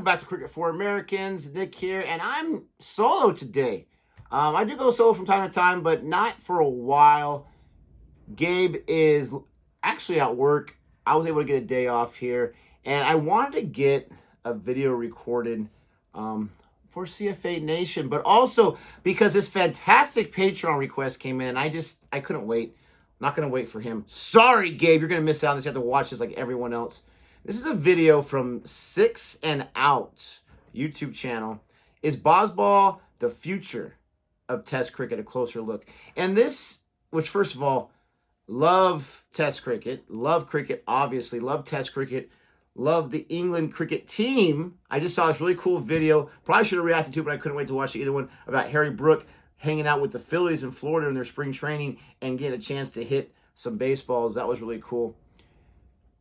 Welcome back to Cricket for Americans. Nick here, and I'm solo today. I do go solo from time to time, but not for a while. Gabe is actually at work. I was able to get a day off here, and I wanted to get a video recorded for CFA Nation, but also because this fantastic Patreon request came in, and I couldn't wait. I'm not going to wait for him. Sorry, Gabe, you're going to miss out on this. You have to watch this like everyone else. This is a video from 6 and Out YouTube channel. Is Bazball the future of Test cricket? A closer look. And this, which first of all, love Test cricket, love cricket, obviously, love Test cricket, love the England cricket team. I just saw this really cool video. Probably should have reacted to it, but I couldn't wait to watch either one, about Harry Brook hanging out with the Phillies in Florida in their spring training and getting a chance to hit some baseballs. That was really cool.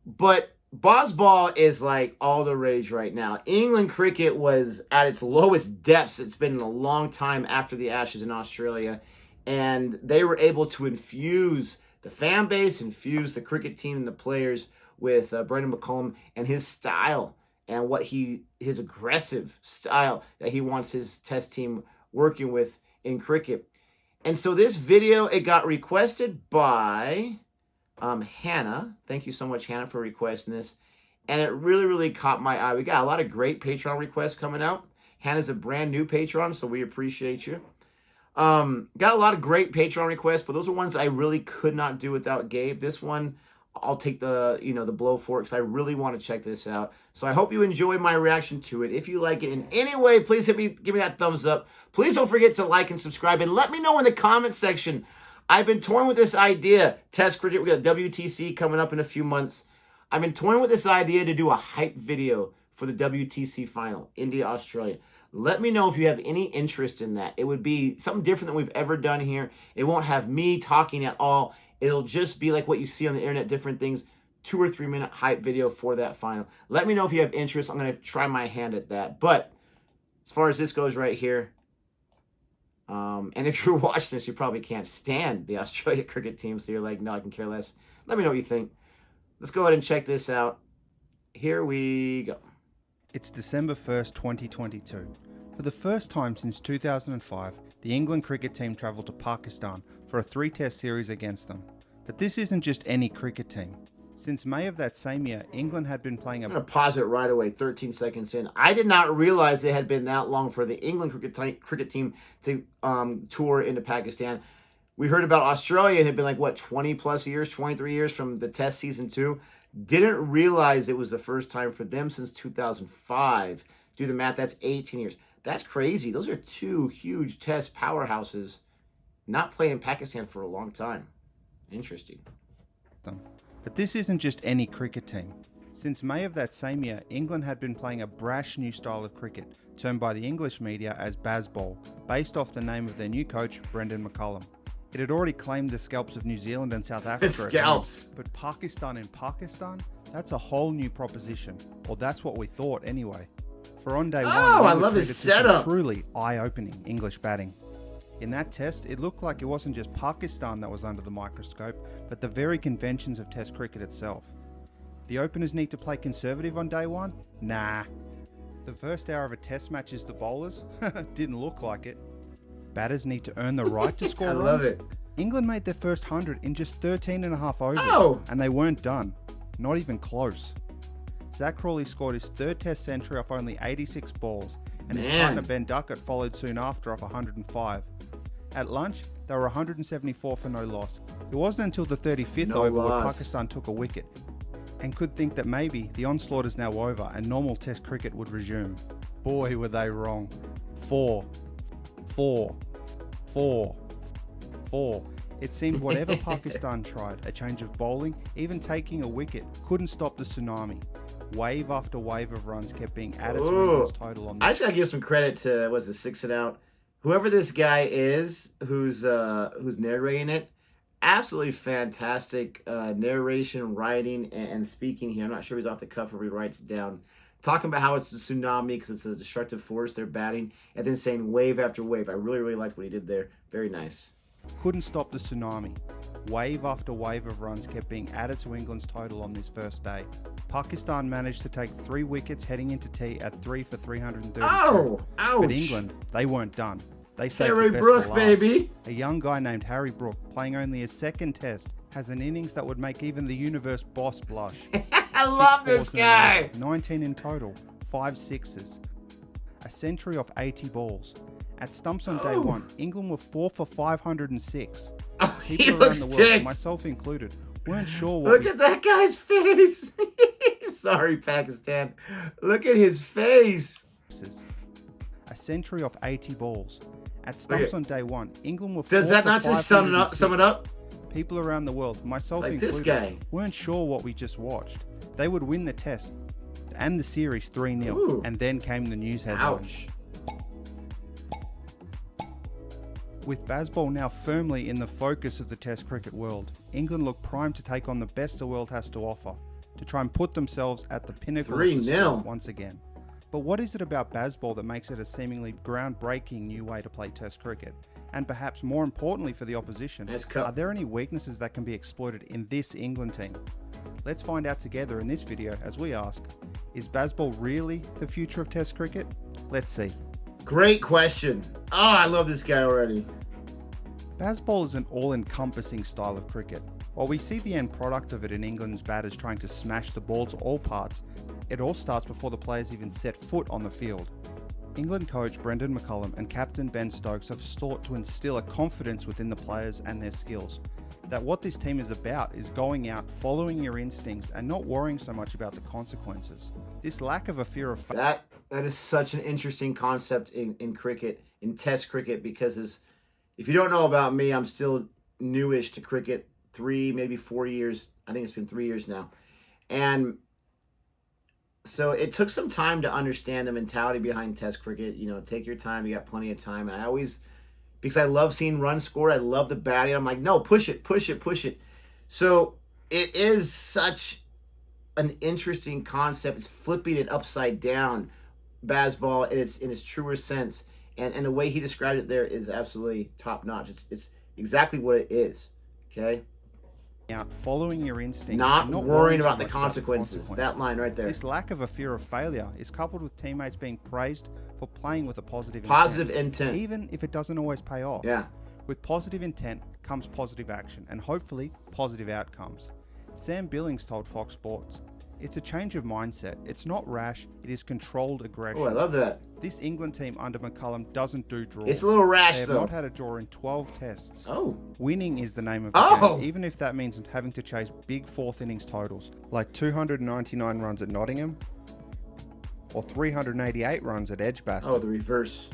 But Bazball is like all the rage right now. England cricket was at its lowest depths. It's been a long time after the Ashes in Australia. And they were able to infuse the fan base, infuse the cricket team and the players with Brendan McCullum and his style and his aggressive style that he wants his test team working with in cricket. And so this video, it got requested by Hannah. Thank you so much, Hannah, for requesting this. And it really, really caught my eye. We got a lot of great Patreon requests coming out. Hannah's a brand new Patreon, so we appreciate you. Got a lot of great Patreon requests, but those are ones I really could not do without Gabe. This one, I'll take the blow for it because I really want to check this out. So I hope you enjoy my reaction to it. If you like it in any way, please give me that thumbs up. Please don't forget to like and subscribe, and let me know in the comment section. I've been toying with this idea. Test cricket, we got WTC coming up in a few months. I've been toying with this idea to do a hype video for the WTC final, India, Australia. Let me know if you have any interest in that. It would be something different than we've ever done here. It won't have me talking at all. It'll just be like what you see on the internet, different things, 2 or 3 minute hype video for that final. Let me know if you have interest. I'm going to try my hand at that. But as far as this goes right here, and if you're watching this, you probably can't stand the Australia cricket team, so you're like, no, I can care less. Let me know what you think. Let's go ahead and check this out. Here we go. It's December 1st, 2022. For the first time since 2005, the England cricket team travelled to Pakistan for a 3-test series against them. But this isn't just any cricket team. Since May of that same year, England had been playing I'm going to pause it right away, 13 seconds in. I did not realize it had been that long for the England cricket team to tour into Pakistan. We heard about Australia, and it had been like, what, 20 plus years, 23 years from the test season 2. Didn't realize it was the first time for them since 2005. Do the math, that's 18 years. That's crazy. Those are 2 huge test powerhouses not playing in Pakistan for a long time. Interesting. But this isn't just any cricket team. Since May of that same year, England had been playing a brash new style of cricket, termed by the English media as Bazball, based off the name of their new coach, Brendan McCullum. It had already claimed the scalps of New Zealand and South Africa. Scalps. But Pakistan in Pakistan? That's a whole new proposition. Or that's what we thought anyway. For on day one, I love this setup. Truly eye-opening English batting. In that test, it looked like it wasn't just Pakistan that was under the microscope, but the very conventions of Test cricket itself. The openers need to play conservative on day one? Nah. The first hour of a test match is the bowlers? Didn't look like it. Batters need to earn the right to score I runs. love it. England made their first 100 in just 13 and a half overs, and they weren't done. Not even close. Zach Crawley scored his 3rd test century off only 86 balls, and his partner Ben Duckett followed soon after off 105. At lunch, they were 174 for no loss. It wasn't until the 35th over where Pakistan took a wicket, and could think that maybe the onslaught is now over and normal test cricket would resume. Boy, were they wrong. 4. It seemed whatever Pakistan tried, a change of bowling, even taking a wicket, couldn't stop the tsunami. Wave after wave of runs kept being added to England's total on this. I just gotta give some credit to, 6 and Out? Whoever this guy is, who's narrating it, absolutely fantastic narration, writing, and speaking here. I'm not sure if he's off the cuff or he writes it down. Talking about how it's a tsunami because it's a destructive force they're batting, and then saying wave after wave. I really, really liked what he did there. Very nice. Couldn't stop the tsunami. Wave after wave of runs kept being added to England's total on this first day. Pakistan managed to take 3 wickets heading into tea at 3 for 332. Oh, ouch. But England, they weren't done. They saved Harry the best Brook, for last. baby. A young guy named Harry Brook, playing only his second test, has an innings that would make even the universe boss blush. I love this guy. 19 in total, 5 sixes. A century off 80 balls. At stumps on day one, England were 4 for 506. Oh, he People looks around the world, ticked. myself included, weren't sure what Look at that guy's face. Sorry, Pakistan. Look at his face. A century off 80 balls. At stumps on day one, England were 4 Does that for not just sum it up? People around the world, myself like included, this guy. weren't sure what we just watched. They would win the test and the series 3-0, and then came the news headlines. Ouch. With Bazball now firmly in the focus of the Test cricket world, England look primed to take on the best the world has to offer, to try and put themselves at the pinnacle of the 3-0 sport once again. But what is it about Bazball that makes it a seemingly groundbreaking new way to play Test cricket? And perhaps more importantly for the opposition, are there any weaknesses that can be exploited in this England team? Let's find out together in this video as we ask, is Bazball really the future of Test cricket? Let's see. Great question. Oh, I love this guy already. Bazball is an all-encompassing style of cricket. While we see the end product of it in England's batters trying to smash the ball to all parts, it all starts before the players even set foot on the field. England coach Brendan McCullum and captain Ben Stokes have sought to instill a confidence within the players and their skills. That what this team is about is going out, following your instincts and not worrying so much about the consequences. This lack of a fear of that is such an interesting concept in cricket, in Test cricket, because if you don't know about me, I'm still newish to cricket, 3, maybe 4 years. I think it's been 3 years now. And so it took some time to understand the mentality behind Test cricket. You know, take your time. You got plenty of time. And I always, because I love seeing runs scored, I love the batting. I'm like, no, push it, push it, push it. So it is such an interesting concept. It's flipping it upside down, Bazball, in its truer sense. And the way he described it there is absolutely top notch. It's exactly what it is. Okay. Out following your instincts, not and not worrying so about the much consequences. That line right there. This lack of a fear of failure is coupled with teammates being praised for playing with a positive intent, even if it doesn't always pay off. Yeah. With positive intent comes positive action and hopefully positive outcomes. Sam Billings told Fox Sports, "It's a change of mindset. It's not rash, it is controlled aggression." Oh, I love that. This England team under McCullum doesn't do draws. It's a little rash, They have though. not had a draw in 12 tests. Oh. Winning is the name of the game, even if that means having to chase big fourth innings totals, like 299 runs at Nottingham, or 388 runs at Edgbaston. Oh, the reverse.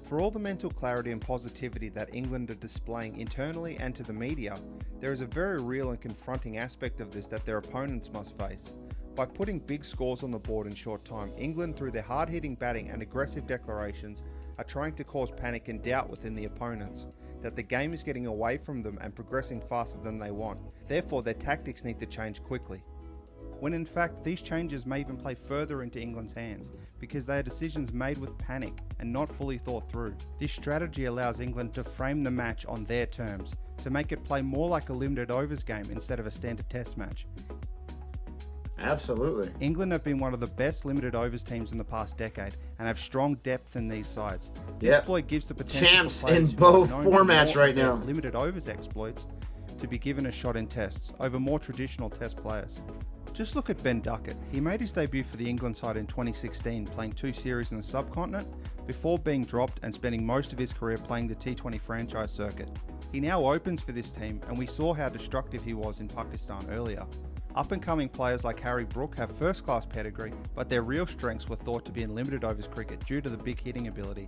For all the mental clarity and positivity that England are displaying internally and to the media, there is a very real and confronting aspect of this that their opponents must face. By putting big scores on the board in short time, England, through their hard-hitting batting and aggressive declarations, are trying to cause panic and doubt within the opponents, that the game is getting away from them and progressing faster than they want. Therefore, their tactics need to change quickly. When in fact, these changes may even play further into England's hands, because they are decisions made with panic and not fully thought through. This strategy allows England to frame the match on their terms, to make it play more like a limited overs game instead of a standard test match. Absolutely. England have been one of the best limited overs teams in the past decade and have strong depth in these sides. This exploit gives the potential champs for players in who are both known for formats more right of their now. Limited overs exploits to be given a shot in tests over more traditional test players. Just look at Ben Duckett. He made his debut for the England side in 2016, playing 2 series in the subcontinent, before being dropped and spending most of his career playing the T20 franchise circuit. He now opens for this team, and we saw how destructive he was in Pakistan earlier. Up-and-coming players like Harry Brook have first-class pedigree, but their real strengths were thought to be in limited overs cricket due to the big hitting ability.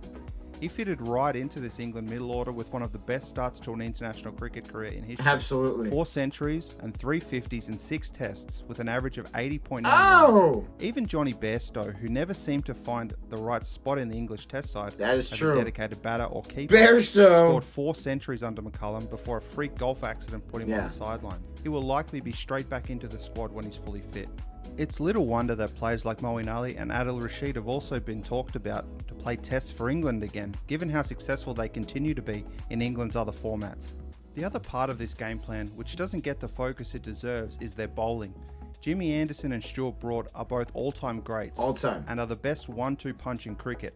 He fitted right into this England middle order with one of the best starts to an international cricket career in history. Absolutely. 4 centuries and 3 50s in 6 tests with an average of 80.9 Oh! runs. Even Johnny Bairstow, who never seemed to find the right spot in the English test side that is as true. a dedicated batter or keeper, Bairstow scored 4 centuries under McCullum before a freak golf accident put him on the sideline. He will likely be straight back into the squad when he's fully fit. It's little wonder that players like Moeen Ali and Adil Rashid have also been talked about to play tests for England again, given how successful they continue to be in England's other formats. The other part of this game plan, which doesn't get the focus it deserves, is their bowling. Jimmy Anderson and Stuart Broad are both all-time greats. All-time. And are the best 1-2 punch in cricket.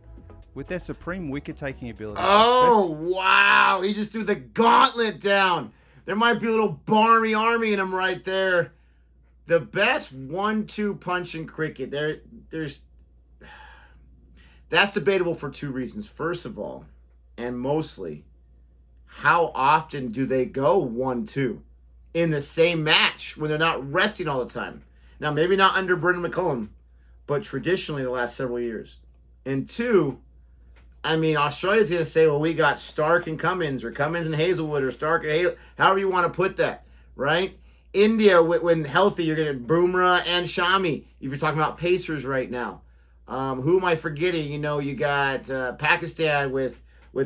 With their supreme wicket-taking abilities. Oh, wow. He just threw the gauntlet down. There might be a little Barmy Army in him right there. The best 1-2 punch in cricket. That's debatable for two reasons. First of all, and mostly, how often do they go 1-2 in the same match when they're not resting all the time? Now, maybe not under Brendan McCullum, but traditionally the last several years. And two, I mean, Australia's going to say, well, we got Stark and Cummins, or Cummins and Hazelwood, or Stark and Hazelwood, however you want to put that, right? India, when healthy, you're going to Bumrah and Shami, if you're talking about Pacers right now. Who am I forgetting? You know, you got Pakistan with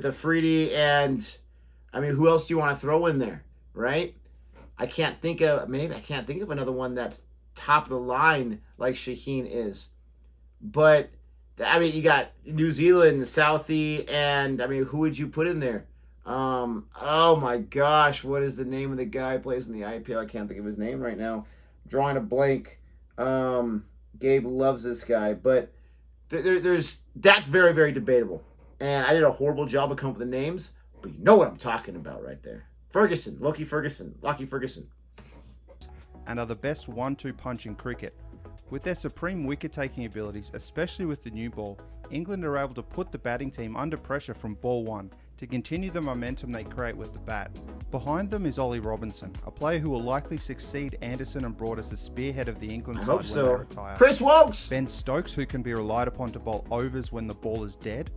Afridi, and, I mean, who else do you want to throw in there, right? I can't think of another one that's top of the line like Shaheen is. But I mean, you got New Zealand, Southie, and I mean, who would you put in there? Oh my gosh, what is the name of the guy who plays in the IPL? I can't think of his name right now. Drawing a blank. Gabe loves this guy, but that's very, very debatable. And I did a horrible job of coming up with the names, but you know what I'm talking about right there. Lockie Ferguson. And are the best 1-2 punch in cricket. With their supreme wicket-taking abilities, especially with the new ball, England are able to put the batting team under pressure from ball one to continue the momentum they create with the bat. Behind them is Ollie Robinson, a player who will likely succeed Anderson and Broad as the spearhead of the England side when they retire. Chris Wokes! Ben Stokes, who can be relied upon to bowl overs when the ball is dead,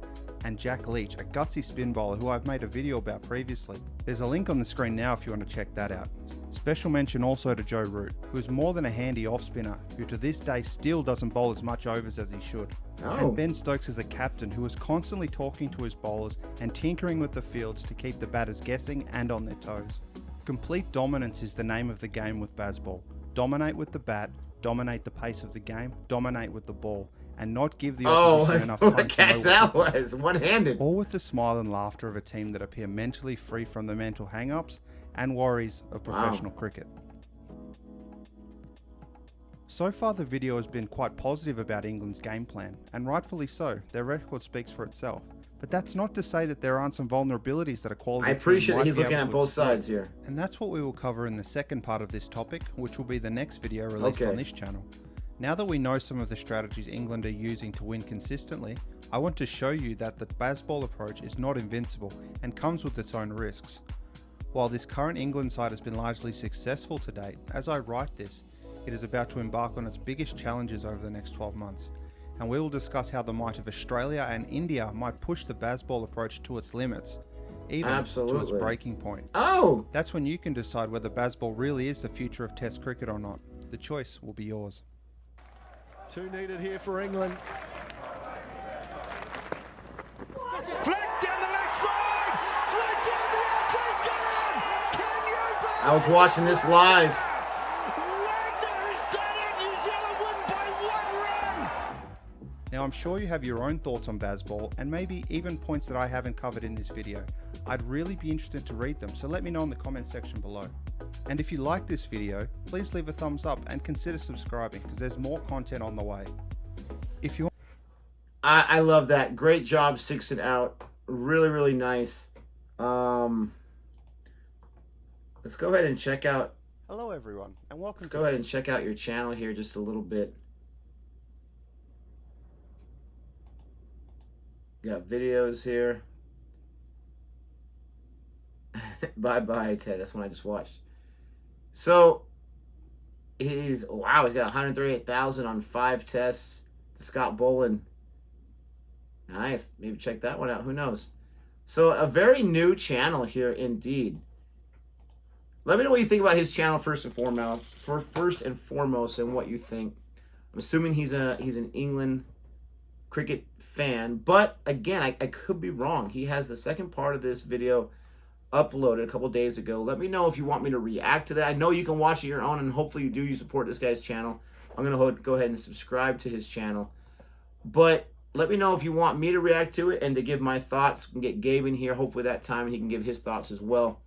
and Jack Leach, a gutsy spin bowler who I've made a video about previously. There's a link on the screen now if you want to check that out. Special mention also to Joe Root, who is more than a handy off-spinner, who to this day still doesn't bowl as much overs as he should. And Ben Stokes is a captain who is constantly talking to his bowlers and tinkering with the fields to keep the batters guessing and on their toes. Complete dominance is the name of the game with Bazball. Dominate with the bat, dominate the pace of the game, dominate with the ball, and not give the opposition enough time to know that was one-handed. All with the smile and laughter of a team that appear mentally free from the mental hang-ups and worries of professional cricket. So far the video has been quite positive about England's game plan, and rightfully so. Their record speaks for itself. But that's not to say that there aren't some vulnerabilities that a quality team might be able to exploit. I appreciate that he's looking at both sides here. And that's what we will cover in the second part of this topic, which will be the next video released on this channel. Now that we know some of the strategies England are using to win consistently, I want to show you that the Bazball approach is not invincible and comes with its own risks. While this current England side has been largely successful to date, as I write this, it is about to embark on its biggest challenges over the next 12 months. And we will discuss how the might of Australia and India might push the Bazball approach to its limits, even to its breaking point. That's when you can decide whether Bazball really is the future of Test cricket or not. The choice will be yours. Two needed here for England. Flick down the left side! Flick down the outside, he's got on! Can you believe I was watching this live. Now I'm sure you have your own thoughts on Bazball and maybe even points that I haven't covered in this video. I'd really be interested to read them, so let me know in the comment section below. And if you like this video, please leave a thumbs up and consider subscribing because there's more content on the way. If you I love that. Great job 6 out. Really, really nice. Let's go ahead and check out. Hello everyone and welcome. Let's go ahead and check out your channel here just a little bit. Got videos here. Bye, Ted. That's one I just watched. So, he's got 138,000 on 5 tests to Scott Boland. Nice. Maybe check that one out. Who knows? So, a very new channel here indeed. Let me know what you think about his channel first and foremost. And what you think. I'm assuming he's an England cricket fan, but again, I could be wrong. He has the second part of this video uploaded a couple days ago. Let me know if you want me to react to that. I know you can watch it your own, and hopefully you support this guy's channel. I'm going to go ahead and subscribe to his channel. But let me know if you want me to react to it and to give my thoughts. We can get Gabe in here hopefully that time, and he can give his thoughts as well.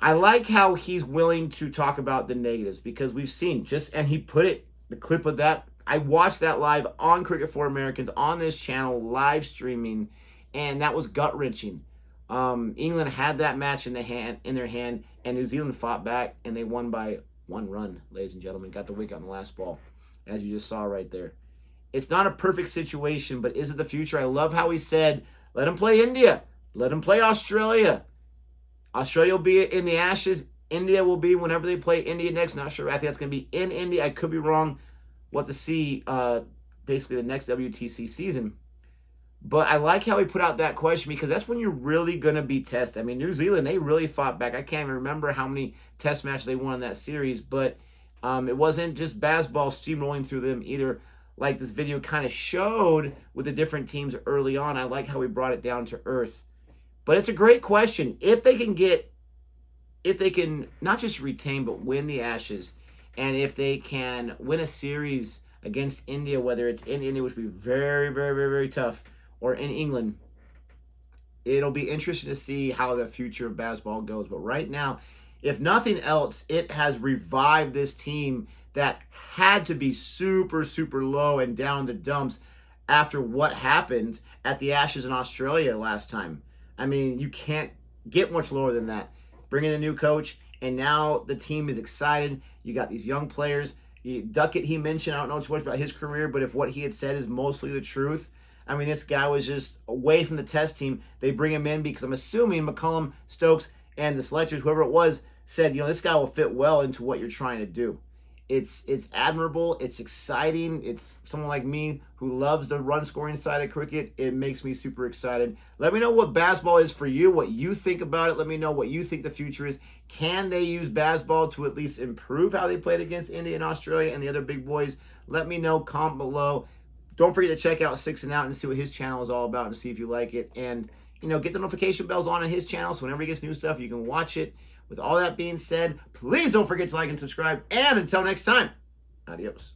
I like how he's willing to talk about the negatives, because we've seen and he put the clip of that. I watched that live on Cricket for Americans on this channel, live streaming, and that was gut-wrenching. England had that match in their hand, and New Zealand fought back, and they won by 1 run, ladies and gentlemen. Got the wicket on the last ball, as you just saw right there. It's not a perfect situation, but is it the future? I love how he said, let him play India. Let him play Australia. Australia will be in the Ashes. India will be whenever they play India next. Not sure. I think that's going to be in India. I could be wrong. We'll have to see basically the next WTC season. But I like how he put out that question, because that's when you're really going to be tested. I mean, New Zealand, they really fought back. I can't even remember how many test matches they won in that series. But it wasn't just Bazball steamrolling through them either, like this video kind of showed with the different teams early on. I like how he brought it down to earth. But it's a great question. If they can not just retain, but win the Ashes, and if they can win a series against India, whether it's in India, which would be very, very, very, very tough, or in England, it'll be interesting to see how the future of Bazball goes. But right now, if nothing else, it has revived this team that had to be super, super low and down the dumps after what happened at the Ashes in Australia last time. I mean, you can't get much lower than that. Bring in a new coach, and now the team is excited. You got these young players. Duckett, he mentioned, I don't know too much about his career, but if what he had said is mostly the truth, I mean, this guy was just away from the test team. They bring him in because I'm assuming McCullum, Stokes, and the selectors, whoever it was, said, this guy will fit well into what you're trying to do. It's admirable. It's exciting. It's someone like me who loves the run-scoring side of cricket. It makes me super excited. Let me know what Bazball is for you, what you think about it. Let me know what you think the future is. Can they use Bazball to at least improve how they played against India and Australia and the other big boys? Let me know. Comment below. Don't forget to check out Six and Out and see what his channel is all about and see if you like it. And, get the notification bells on his channel so whenever he gets new stuff, you can watch it. With all that being said, please don't forget to like and subscribe. And until next time, adios.